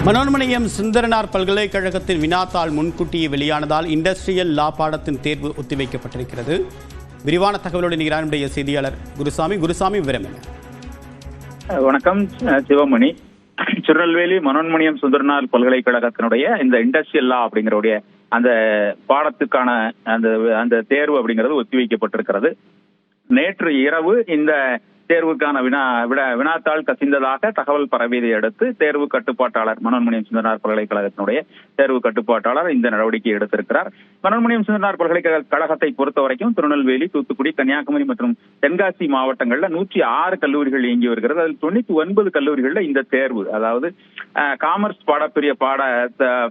மனோன்மணியம் சுந்தரனார் பல்கலைக்கழகத்தின் வினாத்தாள் முன்கூட்டியே வெளியானதால் இண்டஸ்ட்ரியல் லா பாடத்தின் தேர்வு ஒத்திவைக்கப்பட்டிருக்கிறது. விரிவான தகவலோடு நம்முடைய செய்தியாளர் குருசாமி விவரம் என்ன? வணக்கம் சிவமணி. திருநெல்வேலி மனோன்மணியம் சுந்தரனார் பல்கலைக்கழகத்தினுடைய இந்த இண்டஸ்ட்ரியல் லா அப்படிங்கிறவுடைய அந்த பாடத்துக்கான அந்த தேர்வு அப்படிங்கிறது ஒத்திவைக்கப்பட்டிருக்கிறது. நேற்று இரவு இந்த தேர்வுக்கான வினாத்தாள் கசிந்ததாக தகவல் பரவியதை அடுத்து தேர்வு கட்டுப்பாட்டாளர் மனோன்மணியம் சுந்தரனார் பல்கலைக்கழகத்தினுடைய தேர்வு கட்டுப்பாட்டாளர் இந்த நடவடிக்கை எடுத்திருக்கிறார். மனோன்மணியம் சுந்தரனார் பல்கலைக்கழகத்தை பொறுத்த வரைக்கும் திருநெல்வேலி, தூத்துக்குடி, கன்னியாகுமரி மற்றும் தென்காசி மாவட்டங்கள்ல 106 கல்லூரிகள் இயங்கி வருகிறது. அதில் 99 கல்லூரிகள்ல இந்த தேர்வு, அதாவது காமர்ஸ்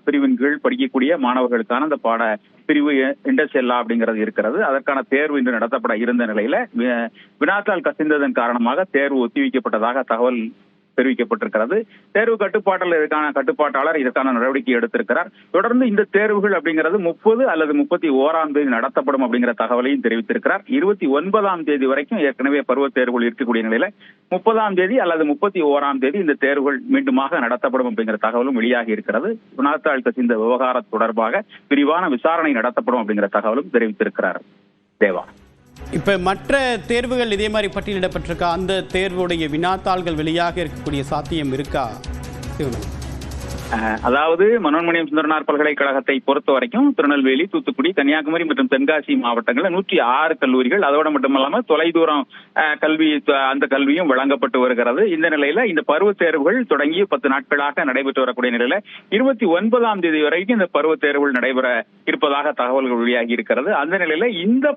பிரிவின் கீழ் படிக்கக்கூடிய மாணவர்களுக்கான அந்த பாட பிரிவு இண்டஸ்ட்ரியல் லா அப்படிங்கிறது இருக்கிறது. அதற்கான தேர்வு இன்று நடத்தப்பட இருந்த நிலையில வினாத்தாள் கசிந்ததன் காரணமாக தேர்வு ஒத்திவைக்கப்பட்டதாக தகவல் தெரிவிக்கப்பட்டிருக்கிறது. தேர்வு கட்டுப்பாட்டாளர் இதற்கான நடவடிக்கை எடுத்திருக்கிறார். தொடர்ந்து இந்த தேர்வுகள் அப்படிங்கிறது 30 அல்லது 31ஆம் தேதி நடத்தப்படும் அப்படிங்கிற தகவலையும் தெரிவித்திருக்கிறார். 29ஆம் தேதி வரைக்கும் ஏற்கனவே பருவத் தேர்வுகள் இருக்கக்கூடிய நிலையில 30ஆம் தேதி அல்லது 31ஆம் தேதி இந்த தேர்வுகள் மீண்டுமாக நடத்தப்படும் அப்படிங்கிற தகவலும் வெளியாகி இருக்கிறது. வினாத்தாள் கசிந்த விவகாரம் தொடர்பாக விரிவான விசாரணை நடத்தப்படும் அப்படிங்கிற தகவலும் தெரிவித்திருக்கிறார். தேவா, இப்ப மற்ற தேர்வுகள் இதே மாதிரி பட்டியலிடப்பட்டிருக்கா? அந்த தேர்வுடைய வினாத்தாள்கள் வெளியாக இருக்கக்கூடிய சாத்தியம் இருக்கா? அதாவது மனோன்மணியம் சுந்தரனார் பல்கலைக்கழகத்தை பொறுத்த வரைக்கும் திருநெல்வேலி, தூத்துக்குடி, கன்னியாகுமரி மற்றும் தென்காசி மாவட்டங்கள்ல 106 கல்லூரிகள், அதோட மட்டுமல்லாமல் தொலைதூரம் அந்த கல்வியும் வழங்கப்பட்டு வருகிறது. இந்த நிலையில இந்த பருவத் தேர்வுகள் தொடங்கி 10 நாட்களாக நடைபெற்று வரக்கூடிய நிலையில 29ஆம் தேதி வரைக்கும் இந்த பருவத் தேர்வுகள் நடைபெற இருப்பதாக தகவல்கள் வெளியாகி இருக்கிறது. அந்த நிலையில இந்த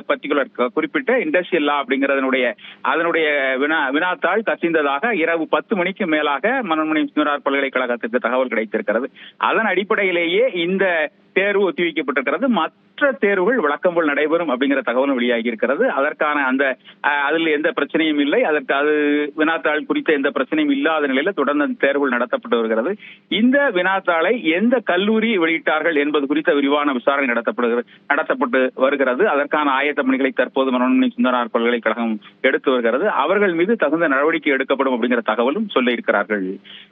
பர்டிகுலர் குறிப்பிட்ட இண்டஸ்ட்ரியல் லா அப்படிங்கிறதனுடைய வினாத்தாள் கசிந்ததாக இரவு 10 மணிக்கு மேலாக மனோன்மணியம் சுந்தரனார் பல்கலைக்கழகத்துக்கு தகவல் கிடைத்திருக்கிறது. அதன் அடிப்படையிலேயே இந்த தேர்வு ஒத்திவைக்கப்பட்டிருக்கிறது. மற்ற தேர்வுகள் வழக்கம் போல் நடைபெறும் அப்படிங்கிற தகவலும் வெளியாகி இருக்கிறது. அதற்கான அதில் எந்த பிரச்சனையும் இல்லை. அது வினாத்தாள் குறித்த எந்த பிரச்சனையும் இல்லாத நிலையில தொடர்ந்து அந்த தேர்வுகள் நடத்தப்பட்டு வருகிறது. இந்த வினாத்தாளை எந்த கல்லூரி வெளியிட்டார்கள் என்பது குறித்த விரிவான விசாரணை நடத்தப்பட்டு வருகிறது. அதற்கான ஆயத்த பணிகளை தற்போது மனோன்மணியம் சுந்தரனார் பல்கலைக்கழகம் எடுத்து வருகிறது. அவர்கள் மீது தகுந்த நடவடிக்கை எடுக்கப்படும் அப்படிங்கிற தகவலும் சொல்லி இருக்கிறார்கள்.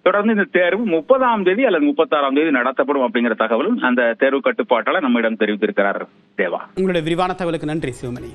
தொடர்ந்து இந்த தேர்வு 30ஆம் தேதி அல்லது 36ஆம் தேதி நடத்தப்படும் அப்படிங்கிற தகவலும் அந்த தேர்வு கட்டுப்பாட்டாளர் நம்மிடம் தெரிவித்திருக்கிறார். தேவா, உங்களுடைய விரிவான தகவலுக்கு நன்றி சிவமணி.